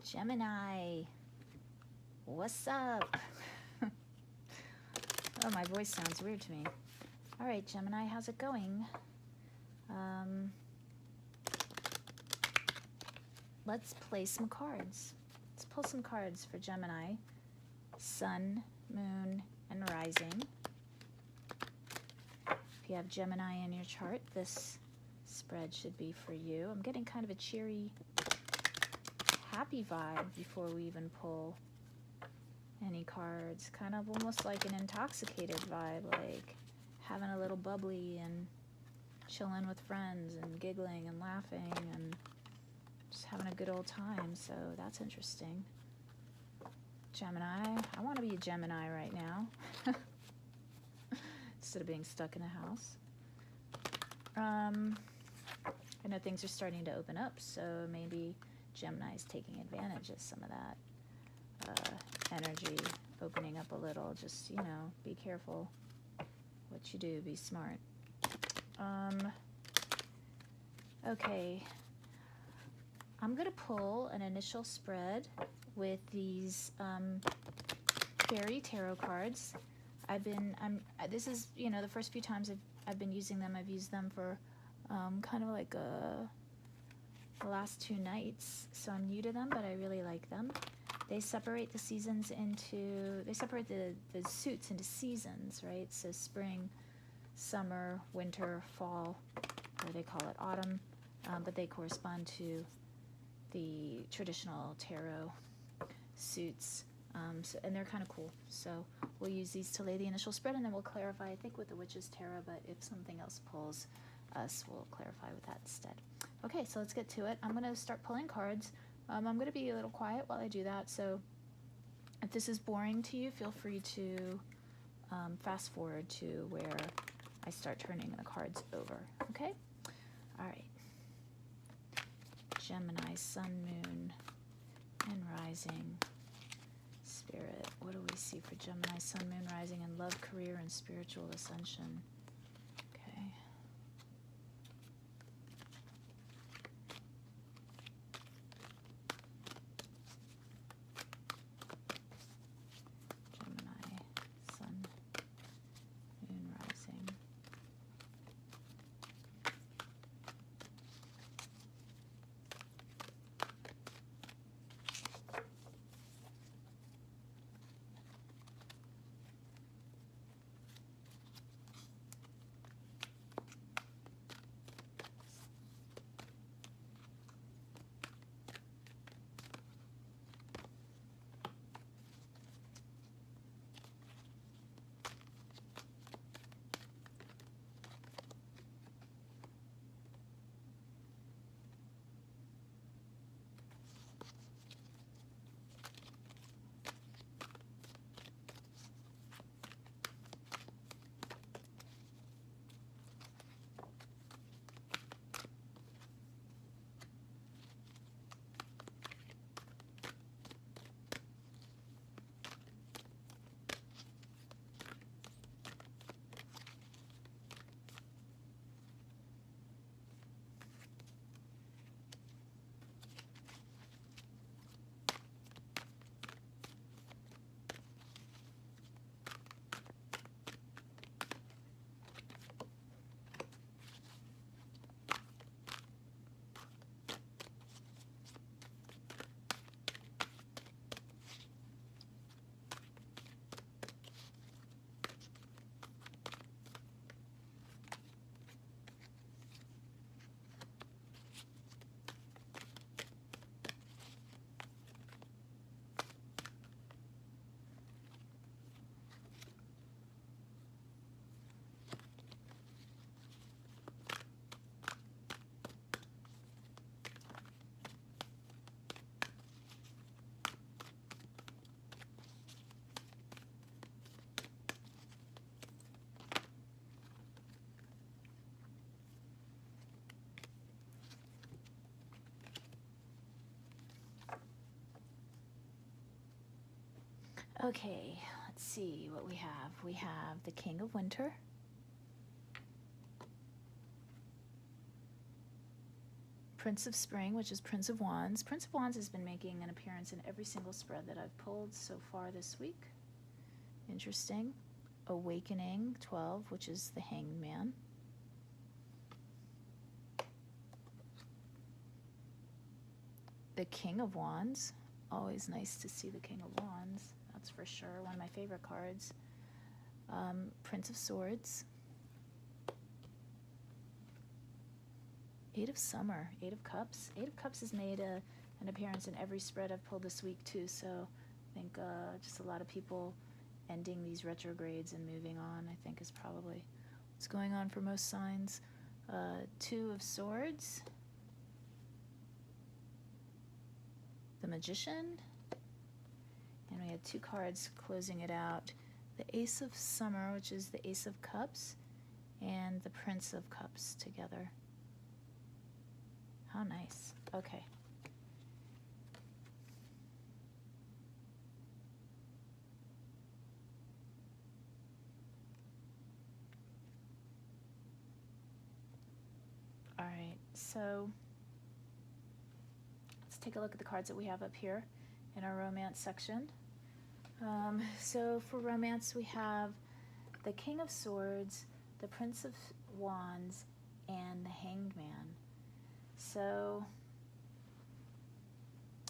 Gemini, what's up? Oh, my voice sounds weird to me. All right, Gemini, how's it going? Let's play some cards. Let's pull some cards for Gemini. Sun, Moon, and Rising. If you have Gemini in your chart, this spread should be for you. I'm getting kind of a cheery, happy vibe before we even pull any cards. Kind of almost like an intoxicated vibe, like having a little bubbly and chilling with friends and giggling and laughing and just having a good old time. So that's interesting. Gemini, I want to be a Gemini right now instead of being stuck in a house. I know things are starting to open up, so maybe Gemini is taking advantage of some of that energy opening up a little. Just, you know, be careful what you do, be smart. Okay, I'm gonna pull an initial spread with these fairy tarot cards. This is, you know, the first few times I've been using them. I've used them for kind of like the last 2 nights, so I'm new to them, but I really like them. They separate the seasons into, they separate the suits into seasons, right? So spring, summer, winter, fall, or they call it autumn, but they correspond to the traditional tarot suits, and they're kind of cool. So we'll use these to lay the initial spread, and then we'll clarify, I think, with the Witch's Tarot, but if something else pulls us, we'll clarify with that instead. Okay, so let's get to it. I'm going to start pulling cards. I'm going to be a little quiet while I do that, so if this is boring to you, feel free to fast forward to where I start turning the cards over, okay? All right. Gemini, Sun, Moon, and Rising. Spirit, what do we see for Gemini, Sun, Moon, Rising, and love, career, and spiritual ascension? Okay. Gemini, Sun, Moon, Rising. Okay, let's see what we have. We have the King of Winter, Prince of Spring, which is Prince of Wands. Prince of Wands has been making an appearance in every single spread that I've pulled so far this week. Interesting. Awakening, 12, which is the Hanged Man. The King of Wands. Always nice to see the King of Wands. That's for sure. One of my favorite cards. Prince of Swords. Eight of Summer. Eight of Cups. Eight of Cups has made an appearance in every spread I've pulled this week too. So I think just a lot of people ending these retrogrades and moving on, I think, is probably what's going on for most signs. Two of Swords. The Magician. And we had two cards closing it out. The Ace of Summer, which is the Ace of Cups, and the Prince of Cups together. How nice. Okay. All right, so let's take a look at the cards that we have up here in our romance section. So for romance, we have the King of Swords, the Prince of Wands, and the Hanged Man. So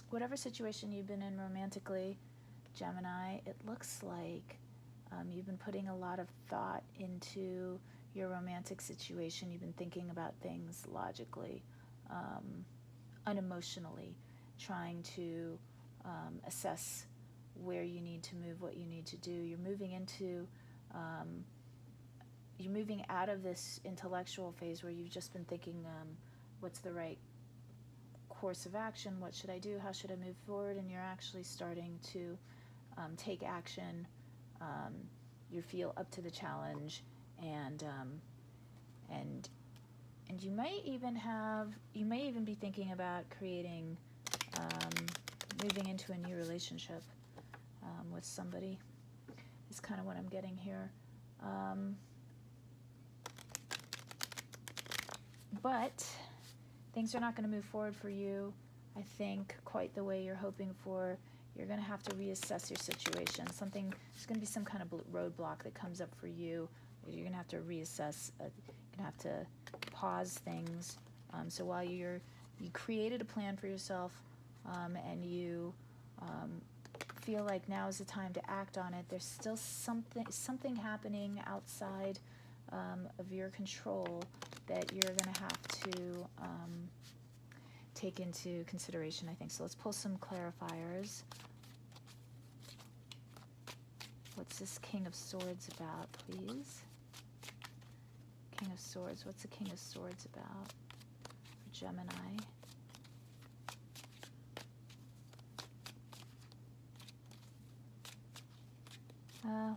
whatever situation you've been in romantically, Gemini, it looks like you've been putting a lot of thought into your romantic situation. You've been thinking about things logically, unemotionally, trying to assess where you need to move, what you need to do. You're moving out of this intellectual phase where you've just been thinking, what's the right course of action? What should I do? How should I move forward? And you're actually starting to take action. You feel up to the challenge, and you may even be thinking about creating, moving into a new relationship with somebody. Is kind of what I'm getting here. But things are not going to move forward for you, I think, quite the way you're hoping for. You're going to have to reassess your situation. There's going to be some kind of roadblock that comes up for you. You're going to have to reassess. You're going to have to pause things. So while you created a plan for yourself, and you feel like now is the time to act on it, there's still something happening outside of your control that you're going to have to take into consideration, I think. So let's pull some clarifiers. What's this King of Swords about, please? King of Swords. What's the King of Swords about for Gemini?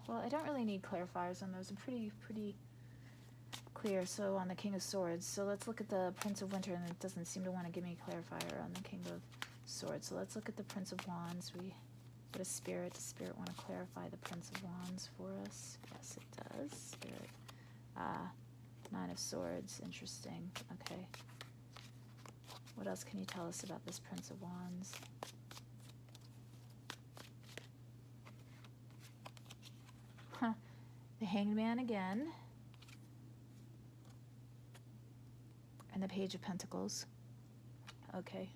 Well, I don't really need clarifiers on those. I'm pretty clear. So on the King of Swords. So let's look at the Prince of Winter, and it doesn't seem to want to give me a clarifier on the King of Swords. So let's look at the Prince of Wands. We got a Spirit. Does Spirit want to clarify the Prince of Wands for us? Yes, it does. Spirit. Nine of Swords. Interesting. Okay. What else can you tell us about this Prince of Wands? The Hanged Man again. And the Page of Pentacles. Okay.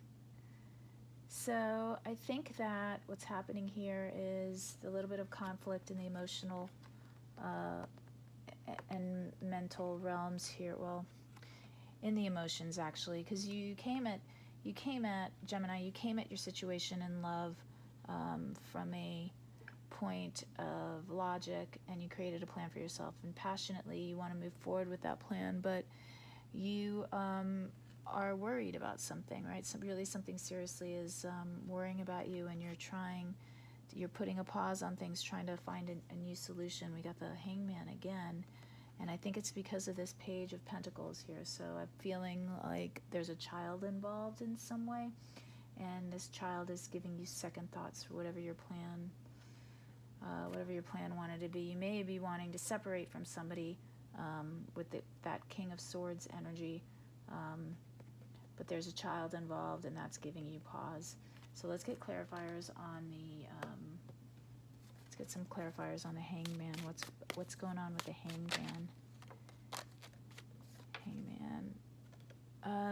So I think that what's happening here is a little bit of conflict in the emotional and mental realms here. Well, in the emotions, actually, because you came at Gemini, you came at your situation in love from a point of logic, and you created a plan for yourself, and passionately you want to move forward with that plan, but you are worried about something, right? Something seriously is worrying about you, and you're putting a pause on things, trying to find a new solution. We got the Hangman again, and I think it's because of this Page of Pentacles here. So I'm feeling like there's a child involved in some way, and this child is giving you second thoughts for whatever your plan wanted to be. You may be wanting to separate from somebody with that King of Swords energy, but there's a child involved, and that's giving you pause. So let's get clarifiers on the let's get some clarifiers on the Hangman. What's going on with the Hangman? Hangman.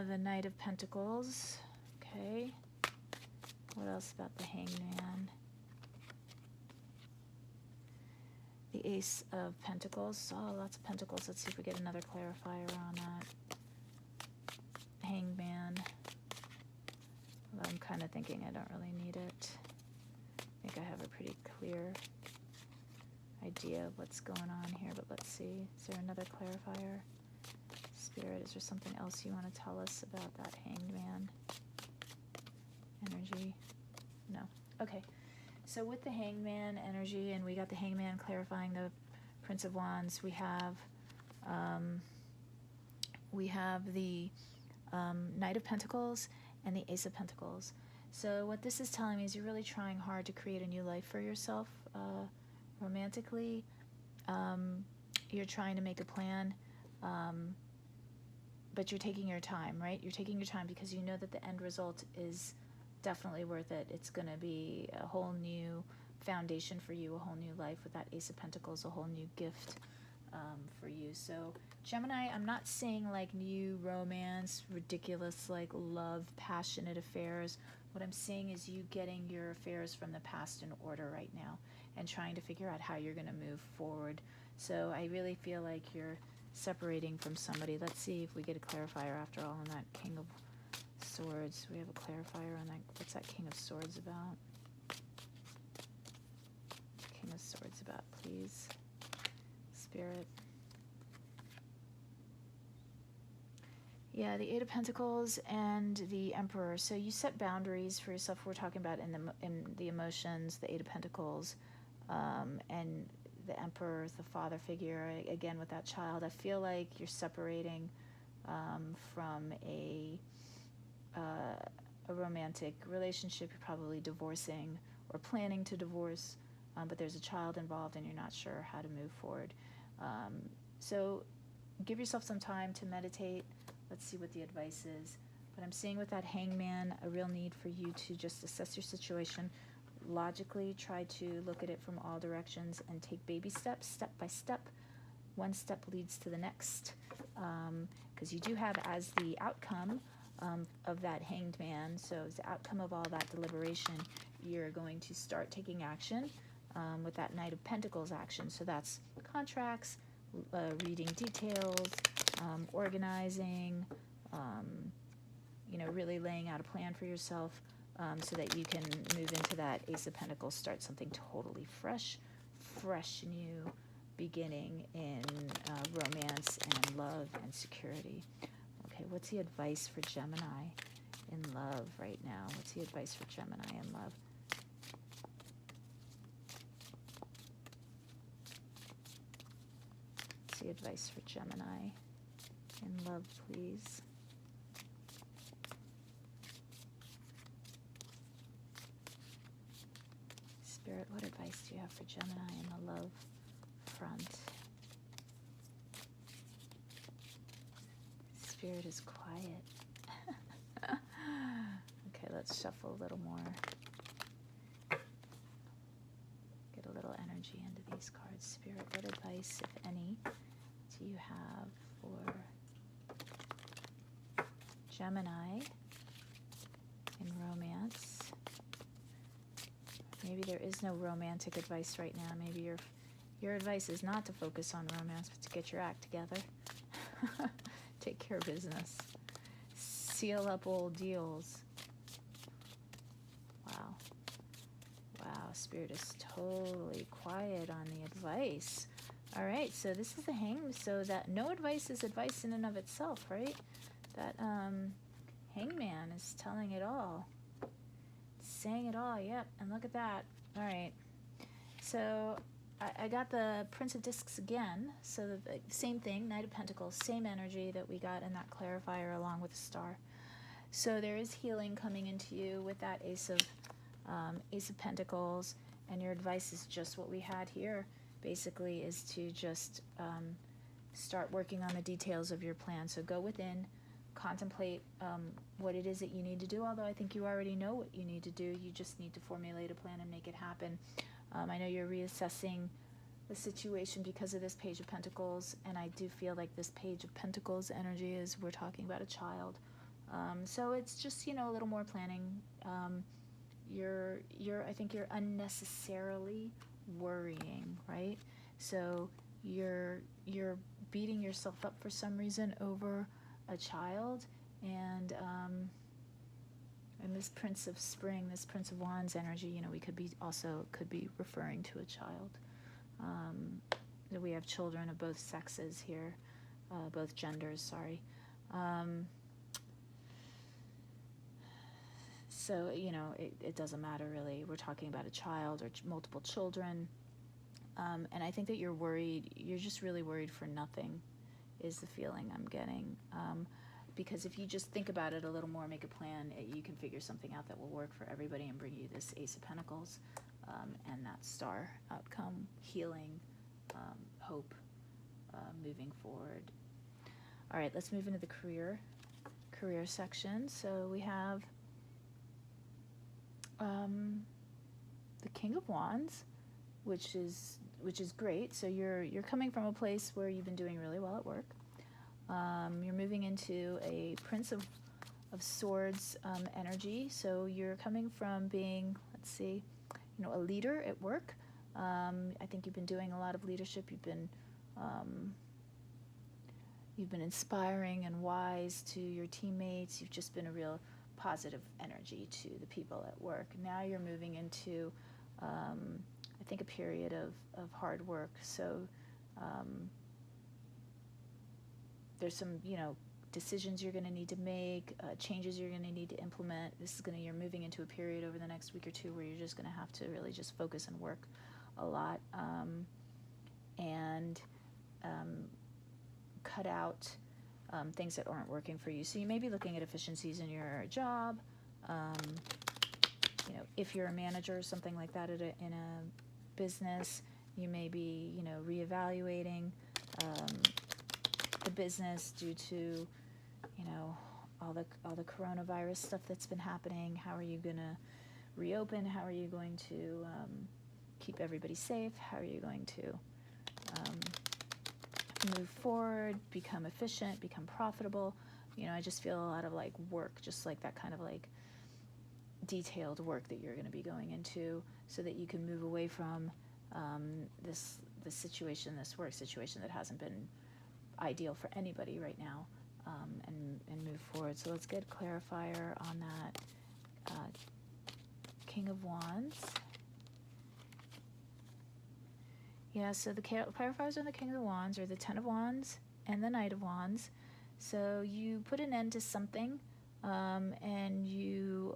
The Knight of Pentacles. Okay. What else about the Hangman? The Ace of Pentacles. Oh, lots of Pentacles. Let's see if we get another clarifier on that. Hangman. Well, I'm kind of thinking I don't really need it. I think I have a pretty clear idea of what's going on here, but let's see. Is there another clarifier? Spirit, is there something else you want to tell us about that Hangman energy? No. Okay. So with the Hangman energy, and we got the Hangman clarifying the Prince of Wands, we have the Knight of Pentacles and the Ace of Pentacles. So what this is telling me is you're really trying hard to create a new life for yourself romantically. You're trying to make a plan, but you're taking your time, right? You're taking your time because you know that the end result is definitely worth it. It's going to be a whole new foundation for you, a whole new life with that Ace of Pentacles, a whole new gift for you. So Gemini, I'm not saying like new romance, ridiculous like love, passionate affairs. What I'm saying is you getting your affairs from the past in order right now and trying to figure out how you're going to move forward. So I really feel like you're separating from somebody. Let's see if we get a clarifier after all on that King of Swords. We have a clarifier on that. What's that King of Swords about? King of Swords about, please. Spirit. Yeah, the Eight of Pentacles and the Emperor. So you set boundaries for yourself. We're talking about in the emotions, the Eight of Pentacles, and the Emperor, the father figure. Again, with that child, I feel like you're separating from a romantic relationship. You're probably divorcing or planning to divorce, but there's a child involved, and you're not sure how to move forward. So give yourself some time to meditate. Let's see what the advice is. But I'm seeing with that Hangman, a real need for you to just assess your situation, logically try to look at it from all directions and take baby steps, step by step. One step leads to the next. Because you do have as the outcome of that Hanged Man, so as the outcome of all that deliberation, you're going to start taking action with that Knight of Pentacles action. So that's contracts, reading details, organizing, really laying out a plan for yourself so that you can move into that Ace of Pentacles, start something totally fresh, new beginning in romance and love and security. Okay, what's the advice for Gemini in love right now? What's the advice for Gemini in love? What's the advice for Gemini in love, please? Spirit, what advice do you have for Gemini in the love front? Spirit is quiet. Okay, let's shuffle a little more. Get a little energy into these cards. Spirit, what advice, if any, do you have for Gemini in romance? Maybe there is no romantic advice right now. Maybe your advice is not to focus on romance, but to get your act together. Take care of business. Seal up old deals. Wow. Wow, Spirit is totally quiet on the advice. All right, so this is the so that no advice is advice in and of itself, right? That Hangman is telling it all. Saying it all, yep, and look at that. All right, so I got the Prince of Discs again, so the same thing, Knight of Pentacles, same energy that we got in that clarifier along with the star. So there is healing coming into you with that Ace of Pentacles, and your advice is just what we had here, basically, is to just start working on the details of your plan. So go within, contemplate what it is that you need to do, although I think you already know what you need to do. You just need to formulate a plan and make it happen. I know you're reassessing the situation because of this Page of Pentacles, and I do feel like this Page of Pentacles energy is, we're talking about a child. So it's just, you know, a little more planning. I think you're unnecessarily worrying, right? So you're beating yourself up for some reason over a child, and this Prince of Spring, this Prince of Wands energy, you know, could be referring to a child. We have children of both sexes here, both genders, sorry. So, you know, it doesn't matter really. We're talking about a child or multiple children. And I think that you're worried. You're just really worried for nothing is the feeling I'm getting. Because if you just think about it a little more, make a plan, you can figure something out that will work for everybody and bring you this Ace of Pentacles and that star outcome, healing, hope, moving forward. All right, let's move into the career section. So we have the King of Wands, which is great. So you're coming from a place where you've been doing really well at work. You're moving into a Prince of Swords energy. So you're coming from being, let's see, you know, a leader at work. I think you've been doing a lot of leadership. You've been inspiring and wise to your teammates. You've just been a real positive energy to the people at work. Now you're moving into, I think, a period of hard work. So there's some, you know, decisions you're going to need to make, changes you're going to need to implement. You're moving into a period over the next week or two where you're just going to have to really just focus and work a lot, and cut out things that aren't working for you. So you may be looking at efficiencies in your job. You know, if you're a manager or something like that in a business, you may be, you know, reevaluating the business due to, you know, all the coronavirus stuff that's been happening. How are you going to reopen? How are you going to keep everybody safe? How are you going to move forward, become efficient, become profitable? You know, I just feel a lot of like work, just like that kind of like detailed work that you're going to be going into, so that you can move away from this situation, this work situation that hasn't been ideal for anybody right now, and move forward. So let's get a clarifier on that King of Wands. Yeah, so the clarifiers on the King of the Wands are the Ten of Wands and the Knight of Wands. So you put an end to something, and you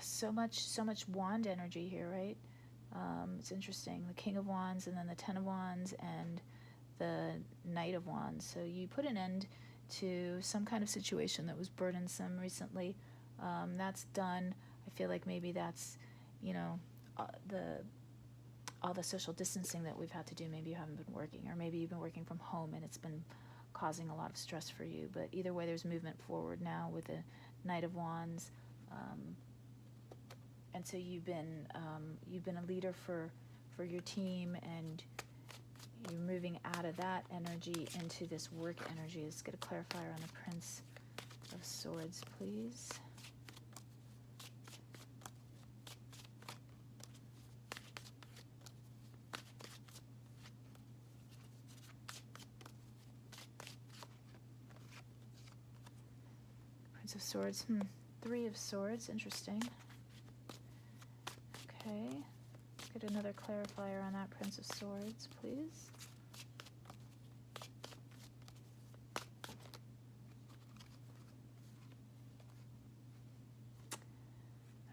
so much wand energy here, right? It's interesting. The King of Wands and then the Ten of Wands and the Knight of Wands. So you put an end to some kind of situation that was burdensome recently. That's done. I feel like maybe that's, you know, all the social distancing that we've had to do. Maybe you haven't been working, or maybe you've been working from home and it's been causing a lot of stress for you. But either way, there's movement forward now with the Knight of Wands. And so you've been a leader for your team, and you're moving out of that energy into this work energy. Let's get a clarifier on the Prince of Swords, please. Prince of Swords, Three of Swords, interesting. Okay, let's get another clarifier on that Prince of Swords, please.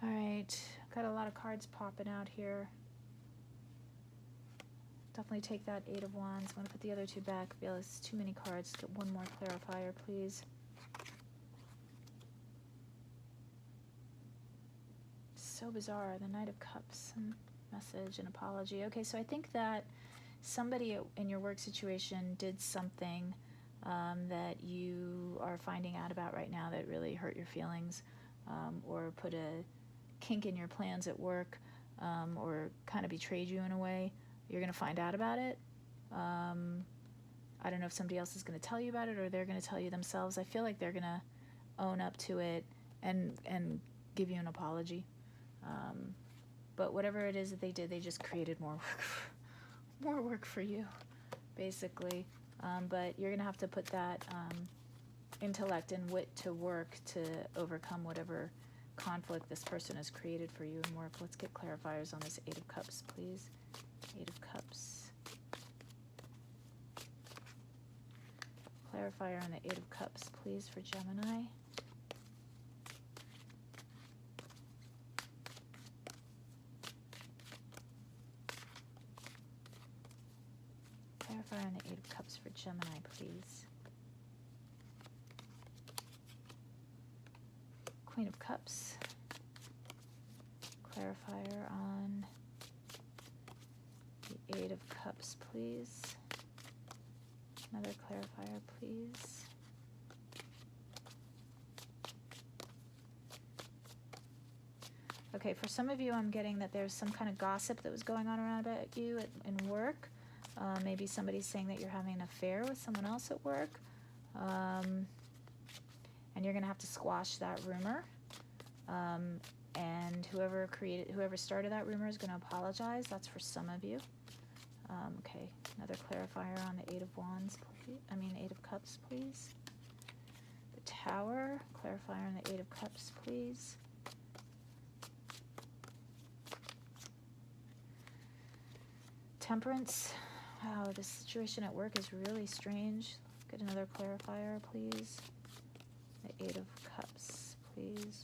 All right, got a lot of cards popping out here. Definitely take that Eight of Wands. I'm going to put the other two back. I feel it's too many cards. Get one more clarifier, please. So bizarre. The Knight of Cups. Message and apology. Okay, so I think that somebody in your work situation did something that you are finding out about right now that really hurt your feelings, or put a kink in your plans at work, or kind of betrayed you in a way. You're going to find out about it. I don't know if somebody else is going to tell you about it or they're going to tell you themselves. I feel like they're going to own up to it and give you an apology. But whatever it is that they did, they just created more work for you, basically. But you're going to have to put that intellect and wit to work to overcome whatever conflict this person has created for you in work. Let's get clarifiers on this Eight of Cups, please. Eight of Cups. Clarifier on the Eight of Cups, please, for Gemini. Clarifier on the Eight of Cups for Gemini, please. Queen of Cups. Clarifier on the Eight of Cups, please. Another clarifier, please. Okay, for some of you, I'm getting that there's some kind of gossip that was going on around about you in work. Maybe somebody's saying that you're having an affair with someone else at work. And you're going to have to squash that rumor. And whoever started that rumor is going to apologize. That's for some of you. Okay, another clarifier on the Eight of Wands, please. Eight of Cups, please. The Tower, clarifier on the Eight of Cups, please. Temperance. Wow, this situation at work is really strange. Get another clarifier, please. The Eight of Cups, please.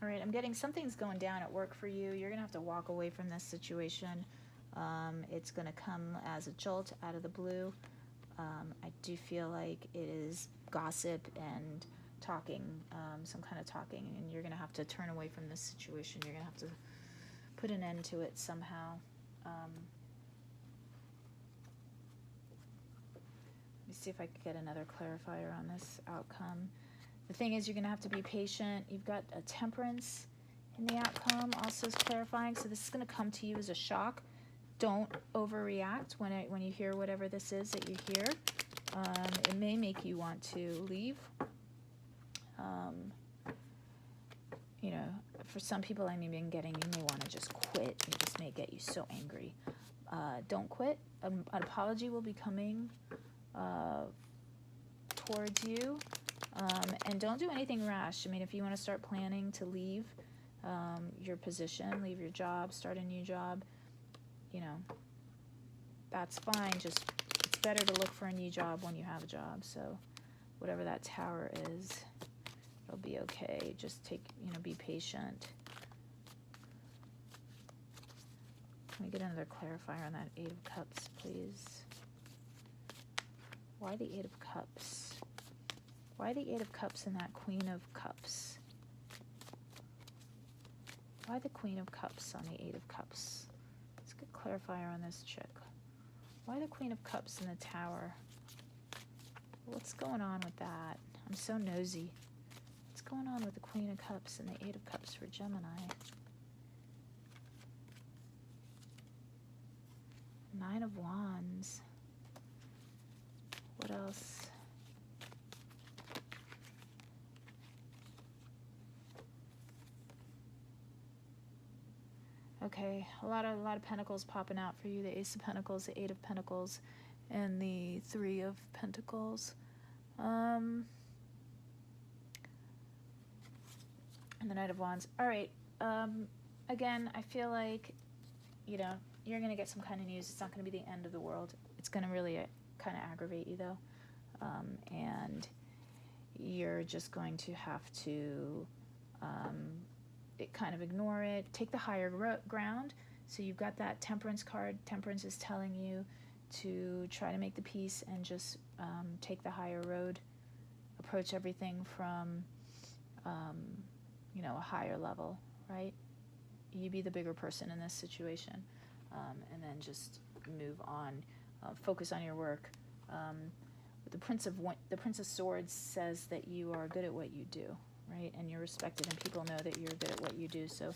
All right, I'm getting something's going down at work for you. You're going to have to walk away from this situation. It's going to come as a jolt out of the blue. I do feel like it is gossip and talking, some kind of talking, and you're going to have to turn away from this situation. You're going to have to put an end to it somehow. Let me see if I can get another clarifier on this outcome. The thing is, you're going to have to be patient. You've got a Temperance in the outcome, also is clarifying. So this is going to come to you as a shock. Don't overreact when you hear whatever this is that you hear. It may make you want to leave. For some people, you may want to just quit. It just may get you so angry. Don't quit. An apology will be coming towards you. And don't do anything rash. If you want to start planning to leave your position, leave your job, start a new job, that's fine. Just, it's better to look for a new job when you have a job. So whatever that Tower is, it'll be okay. Just be patient. Can we get another clarifier on that Eight of Cups, please? Why the Eight of Cups? Why the Eight of Cups and that Queen of Cups? Why the Queen of Cups on the Eight of Cups? Let's get clarifier on this chick. Why the Queen of Cups in the Tower? What's going on with that? I'm so nosy. What's going on with the Queen of Cups and the Eight of Cups for Gemini? Nine of Wands. What else? Okay, a lot of Pentacles popping out for you. The Ace of Pentacles, the Eight of Pentacles, and the Three of Pentacles. And the Knight of Wands. All right. Again, I feel like, you're going to get some kind of news. It's not going to be the end of the world. It's going to really kind of aggravate you, though. And you're just going to have to kind of ignore it. Take the higher ground. So you've got that Temperance card. Temperance is telling you to try to make the peace and just take the higher road. Approach everything from, a higher level, right? You be the bigger person in this situation. And then just move on. focus on your work. The Prince of Swords says that you are good at what you do, right? And you're respected, and people know that you're good at what you do. So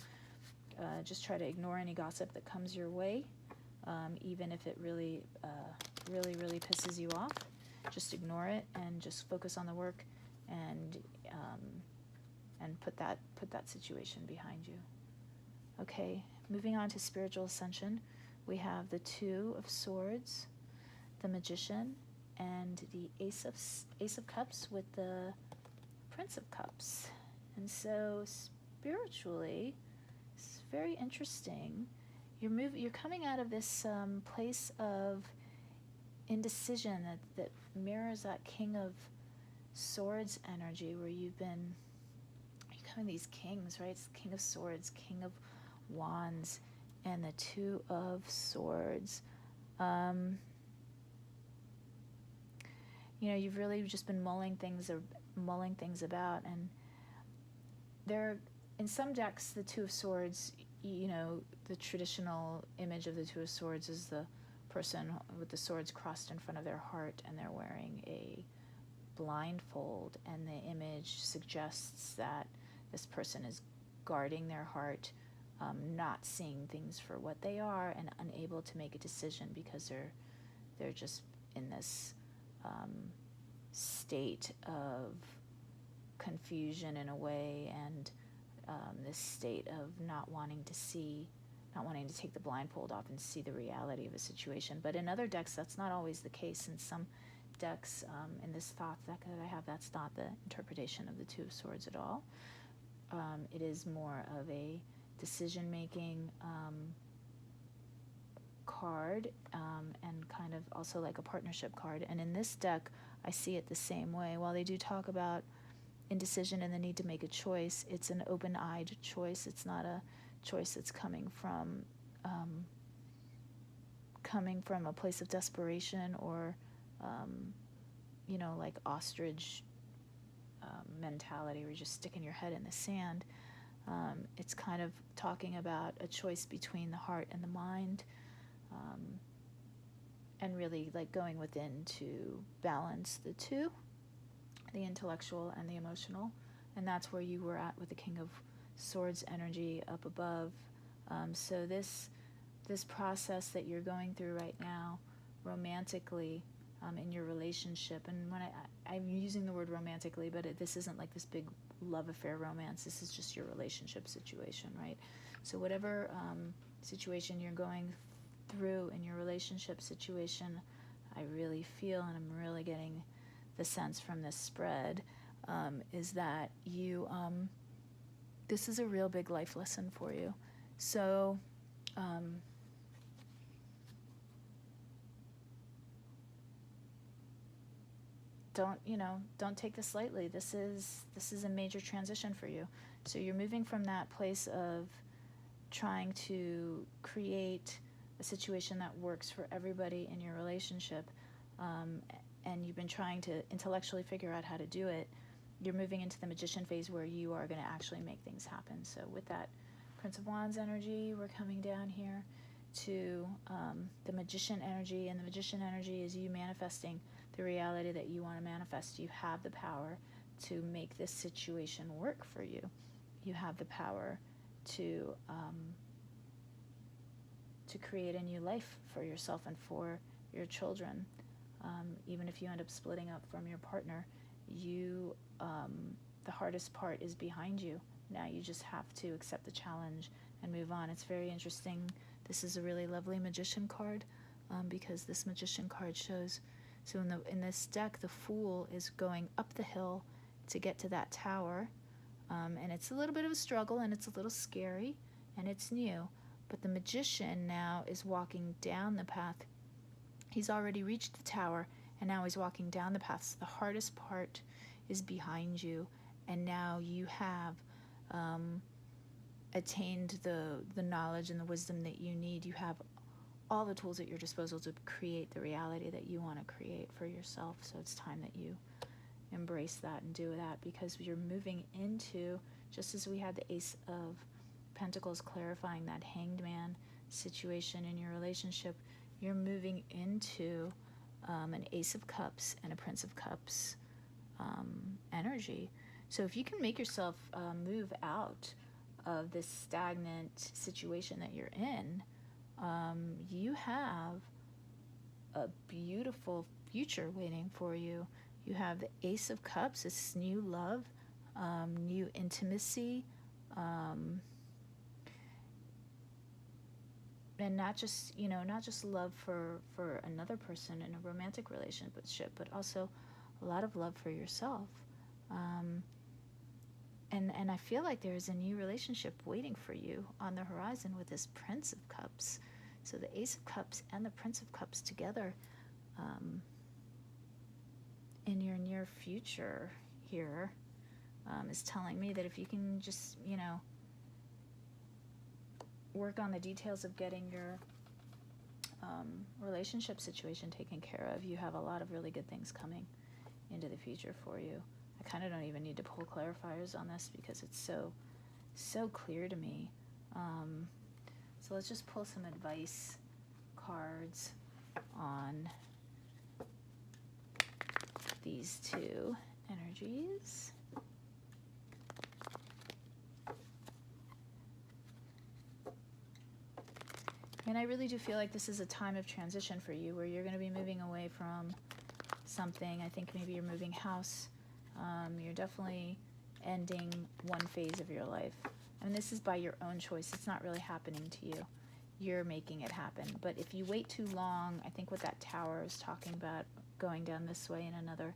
just try to ignore any gossip that comes your way, even if it really pisses you off. Just ignore it and just focus on the work, and put that situation behind you. Okay, moving on to spiritual ascension, we have the Two of Swords, the Magician, and the Ace of Cups with the Prince of Cups. And so spiritually, it's very interesting. You're coming out of this place of indecision that mirrors that King of Swords energy, where you're becoming these kings, right? It's King of Swords, King of Wands, and the Two of Swords. You've really just been mulling things about, and there, in some decks, the Two of Swords, the traditional image of the Two of Swords is the person with the swords crossed in front of their heart, and they're wearing a blindfold, and the image suggests that this person is guarding their heart, not seeing things for what they are, and unable to make a decision because they're just in this state of confusion in a way, and this state of not wanting to take the blindfold off and see the reality of a situation. But in other decks, that's not always the case. In some decks, in this Thoth deck that I have, that's not the interpretation of the Two of Swords at all. It is more of a decision-making card, and kind of also like a partnership card. And in this deck, I see it the same way. While they do talk about indecision and the need to make a choice, it's an open-eyed choice. It's not a choice that's coming from a place of desperation, or like ostrich mentality, where you're just sticking your head in the sand. It's kind of talking about a choice between the heart and the mind, and really like going within to balance the two, the intellectual and the emotional. And that's where you were at with the King of Swords energy up above. So this process that you're going through right now, romantically, in your relationship, and when I'm using the word romantically, but this isn't like this big love affair romance. This is just your relationship situation, right? So whatever situation you're going through in your relationship situation, I really feel, and I'm really getting the sense from this spread, is that you, this is a real big life lesson for you. So, don't take this lightly. This is a major transition for you. So you're moving from that place of trying to create a situation that works for everybody in your relationship, and you've been trying to intellectually figure out how to do it. You're moving into the Magician phase, where you are going to actually make things happen. So with that Prince of Wands energy, we're coming down here to the Magician energy, and the Magician energy is you manifesting the reality that you want to manifest. You have the power to make this situation work for you. You have the power to create a new life for yourself and for your children. Even if you end up splitting up from your partner, the hardest part is behind you. Now you just have to accept the challenge and move on. It's very interesting. This is a really lovely Magician card, because this Magician card shows, so in this deck, the Fool is going up the hill to get to that tower, and it's a little bit of a struggle, and it's a little scary, and it's new. But the Magician now is walking down the path. He's already reached the tower, and now he's walking down the path. So the hardest part is behind you, and now you have attained the knowledge and the wisdom that you need. You have all the tools at your disposal to create the reality that you want to create for yourself. So it's time that you embrace that and do that, because you're moving into, just as we had the Ace of Pentacles clarifying that Hanged Man situation in your relationship, you're moving into an Ace of Cups and a Prince of Cups energy. So if you can make yourself move out of this stagnant situation that you're in, you have a beautiful future waiting for you. You have the Ace of Cups, this new love, new intimacy, and not just love for another person in a romantic relationship, but also a lot of love for yourself. And I feel like there is a new relationship waiting for you on the horizon with this Prince of Cups. So the Ace of Cups and the Prince of Cups together in your near future here is telling me that if you can just, work on the details of getting your relationship situation taken care of, you have a lot of really good things coming into the future for you. I kind of don't even need to pull clarifiers on this because it's so clear to me. So let's just pull some advice cards on these two energies. And I really do feel like this is a time of transition for you where you're going to be moving away from something. I think maybe you're moving house. You're definitely ending one phase of your life. And this is by your own choice. It's not really happening to you. You're making it happen. But if you wait too long, I think what that tower is talking about, going down this way in another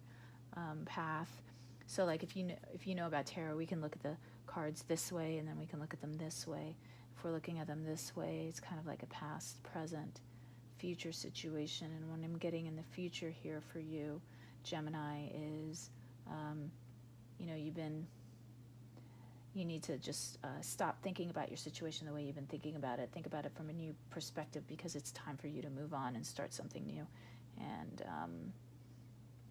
path. So like if you know about tarot, we can look at the cards this way and then we can look at them this way. If we're looking at them this way, it's kind of like a past, present, future situation. And when I'm getting in the future here for you, Gemini, is you need to just stop thinking about your situation the way you've been thinking about it. Think about it from a new perspective, because it's time for you to move on and start something new.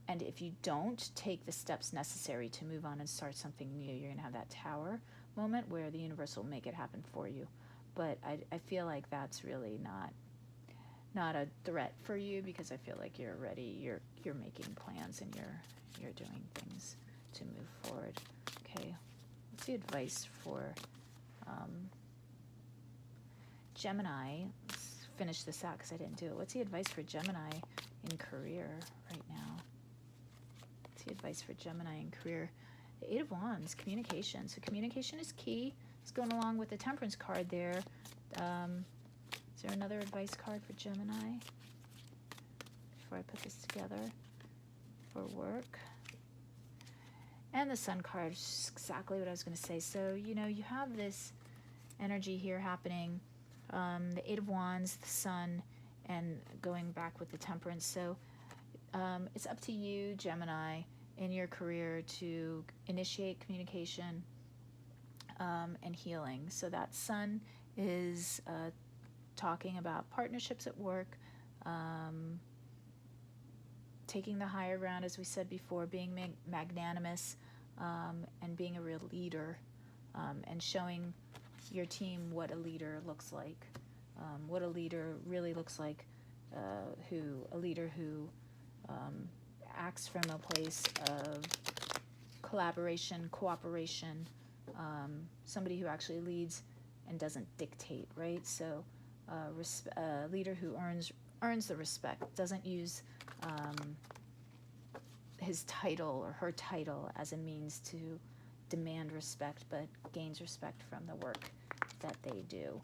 And if you don't take the steps necessary to move on and start something new, you're going to have that tower moment where the universe will make it happen for you. But I feel like that's really not a threat for you, because I feel like you're ready. You're making plans and you're doing things to move forward. Okay, what's the advice for Gemini? Let's finish this out because I didn't do it. What's the advice for Gemini in career right now? What's the advice for Gemini in career? The Eight of Wands, communication. So communication is key. It's going along with the Temperance card there. Is there another advice card for Gemini before I put this together for work? And the Sun card is exactly what I was going to say. So, you have this energy here happening. The Eight of Wands, the Sun, and going back with the Temperance. So it's up to you, Gemini, in your career to initiate communication and healing. So that Sun is talking about partnerships at work, taking the higher ground, as we said before, being magnanimous, and being a real leader, and showing your team what a leader looks like, what a leader really looks like, a leader who acts from a place of collaboration, cooperation, somebody who actually leads and doesn't dictate, right? So a leader who earns the respect, doesn't use his title or her title as a means to demand respect, but gains respect from the work that they do.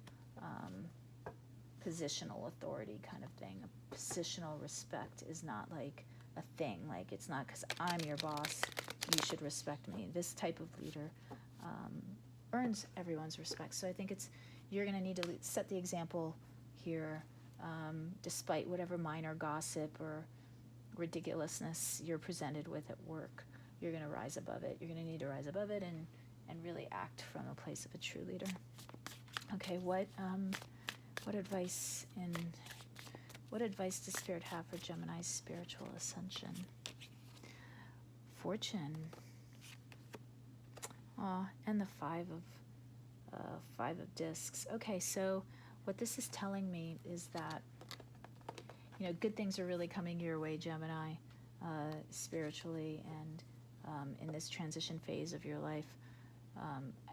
Positional authority kind of thing. A positional respect is not like a thing. Like, it's not because I'm your boss, you should respect me. This type of leader earns everyone's respect. So I think you're going to need to set the example here, despite whatever minor gossip or ridiculousness you're presented with at work. You're going to rise above it. You're going to need to rise above it and really act from a place of a true leader. Okay, what advice does Spirit have for Gemini's spiritual ascension? Fortune. And the five of discs. Okay, so what this is telling me is that good things are really coming your way, Gemini, spiritually and in this transition phase of your life.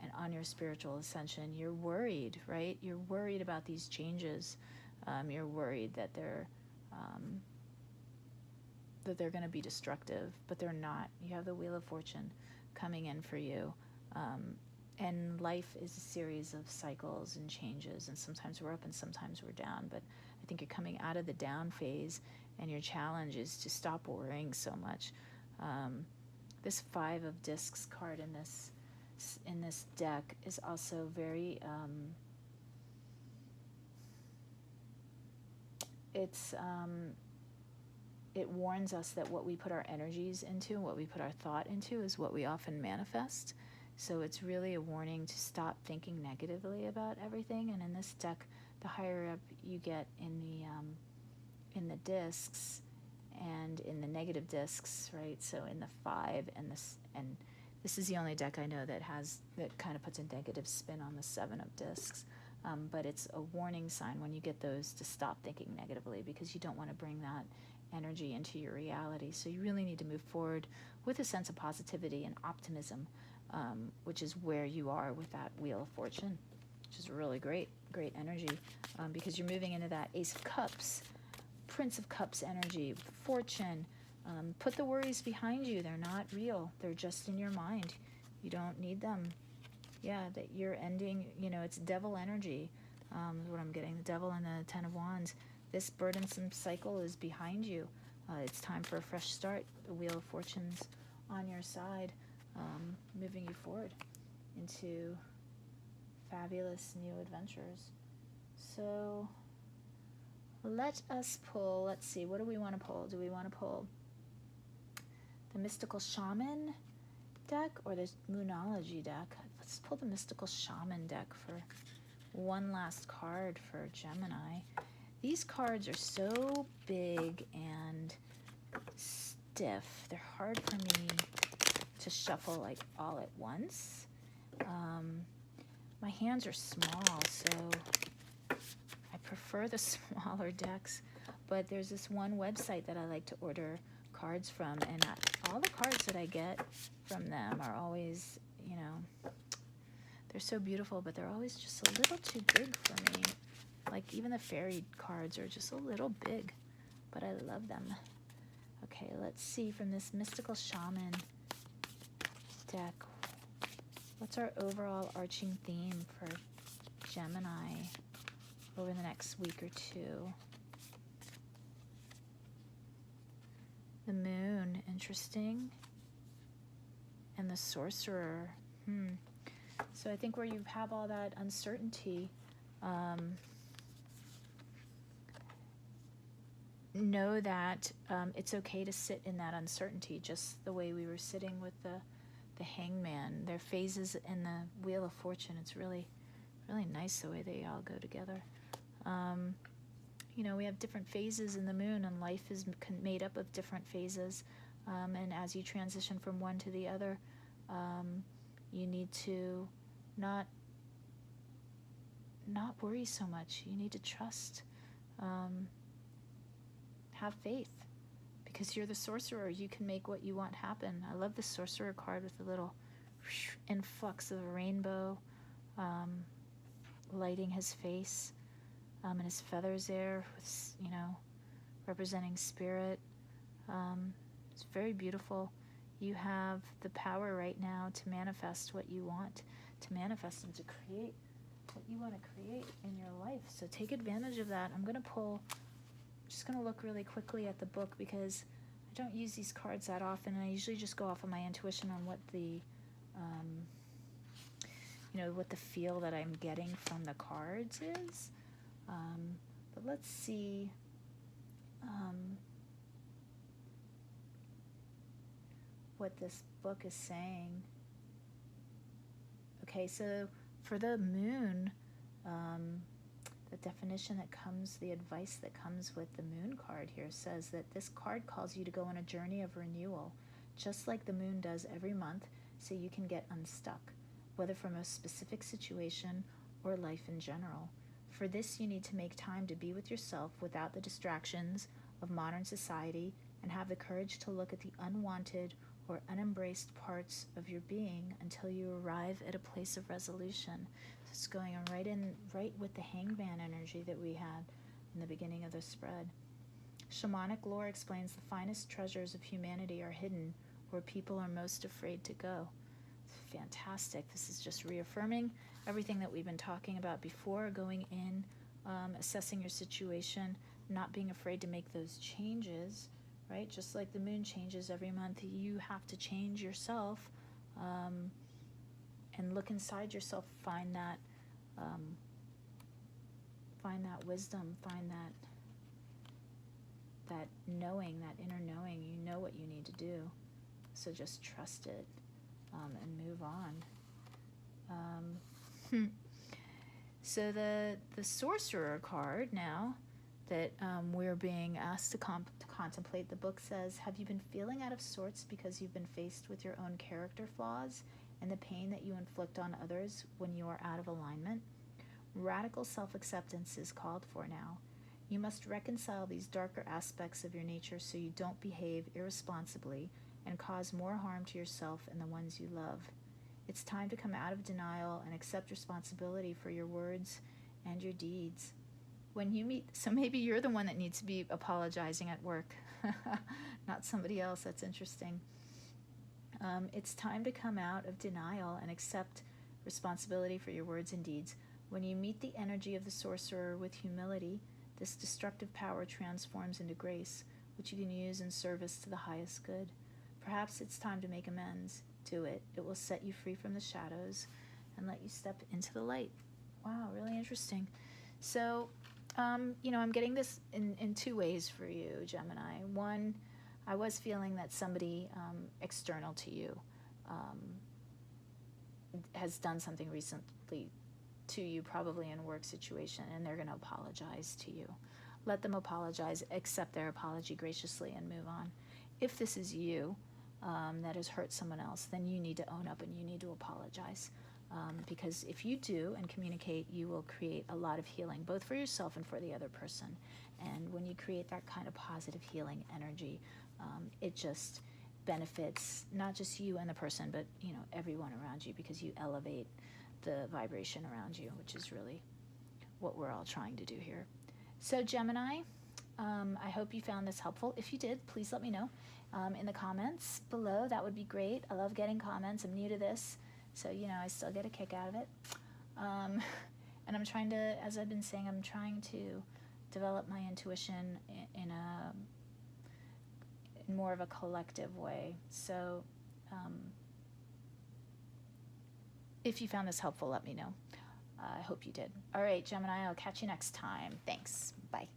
And on your spiritual ascension, you're worried, right? You're worried about these changes. You're worried that they're going to be destructive, but they're not. You have the Wheel of Fortune coming in for you. And life is a series of cycles and changes, and sometimes we're up and sometimes we're down. But I think you're coming out of the down phase, and your challenge is to stop worrying so much. This Five of Discs card in this deck is also very it warns us that what we put our energies into, what we put our thought into, is what we often manifest. So it's really a warning to stop thinking negatively about everything. And in this deck, the higher up you get in the discs and in the negative discs, right? So in the 5 and this is the only deck I know that kind of puts a negative spin on the 7 of discs. But it's a warning sign when you get those to stop thinking negatively, because you don't want to bring that energy into your reality. So you really need to move forward with a sense of positivity and optimism, which is where you are with that Wheel of Fortune, which is really great energy, because you're moving into that Ace of Cups, Prince of Cups energy, Fortune. Put the worries behind you. They're not real. They're just in your mind. You don't need them. Yeah, that you're ending, it's devil energy, is what I'm getting. The devil and the 10 of Wands. This burdensome cycle is behind you. It's time for a fresh start. The Wheel of Fortune's on your side, moving you forward into fabulous new adventures. So let us pull. Let's see, what do we want to pull? Do we want to pull the Mystical Shaman deck or the Moonology deck? Let's pull the Mystical Shaman deck for one last card for Gemini. These cards are so big and stiff. They're hard for me to shuffle like all at once. My hands are small, so I prefer the smaller decks. But there's this one website that I like to order cards from, and all the cards that I get from them are always, they're so beautiful, but they're always just a little too big for me. Like even the fairy cards are just a little big, but I love them. Okay, let's see from this Mystical Shaman deck, what's our overall arching theme for Gemini over the next week or two? The Moon, interesting. And the Sorcerer. So I think where you have all that uncertainty, know that it's okay to sit in that uncertainty, just the way we were sitting with the Hangman. Their phases in the Wheel of Fortune, it's really, really nice the way they all go together. We have different phases in the Moon, and life is made up of different phases. And as you transition from one to the other, you need to not worry so much. You need to trust. Have faith, because you're the Sorcerer. You can make what you want happen. I love the Sorcerer card with the little influx of a rainbow lighting his face, and his feathers there, with, representing spirit. It's very beautiful. You have the power right now to manifest what you want to manifest and to create what you want to create in your life. So take advantage of that. I'm just going to look really quickly at the book, because I don't use these cards that often, and I usually just go off of my intuition on what the what the feel that I'm getting from the cards is. But let's see. What this book is saying. Okay, so for the Moon, the definition that comes, the advice that comes with the Moon card here says that this card calls you to go on a journey of renewal, just like the Moon does every month, so you can get unstuck, whether from a specific situation or life in general. For this, you need to make time to be with yourself without the distractions of modern society and have the courage to look at the unwanted or unembraced parts of your being until you arrive at a place of resolution. So it's going right with the hangman energy that we had in the beginning of the spread. Shamanic lore explains the finest treasures of humanity are hidden where people are most afraid to go. It's fantastic. This is just reaffirming everything that we've been talking about before, going in, assessing your situation, not being afraid to make those changes, right? Just like the moon changes every month, you have to change yourself, and look inside yourself, find that wisdom, find that knowing, that inner knowing. You know what you need to do, so just trust it, and move on. So the Sorcerer card now that we're being asked to contemplate, the book says, have you been feeling out of sorts because you've been faced with your own character flaws and the pain that you inflict on others when you are out of alignment? Radical self-acceptance is called for now. You must reconcile these darker aspects of your nature so you don't behave irresponsibly and cause more harm to yourself and the ones you love. It's time to come out of denial and accept responsibility for your words and your deeds. When you meet, so maybe you're the one that needs to be apologizing at work, not somebody else. That's interesting. It's time to come out of denial and accept responsibility for your words and deeds. When you meet the energy of the Sorcerer with humility, this destructive power transforms into grace, which you can use in service to the highest good. Perhaps it's time to make amends. Do it. It will set you free from the shadows and let you step into the light. Wow, really interesting. So, I'm getting this in two ways for you, Gemini. One, I was feeling that somebody external to you has done something recently to you, probably in a work situation, and they're going to apologize to you. Let them apologize, accept their apology graciously, and move on. If this is you that has hurt someone else, then you need to own up and you need to apologize. Because if you do and communicate, you will create a lot of healing, both for yourself and for the other person. And when you create that kind of positive healing energy, it just benefits not just you and the person, but everyone around you, because you elevate the vibration around you, which is really what we're all trying to do here. So Gemini, I hope you found this helpful. If you did, please let me know in the comments below. That would be great. I love getting comments. I'm new to this, so I still get a kick out of it. And I'm trying to, as I've been saying, I'm trying to develop my intuition in more of a collective way. So if you found this helpful, let me know. I hope you did. All right, Gemini, I'll catch you next time. Thanks. Bye.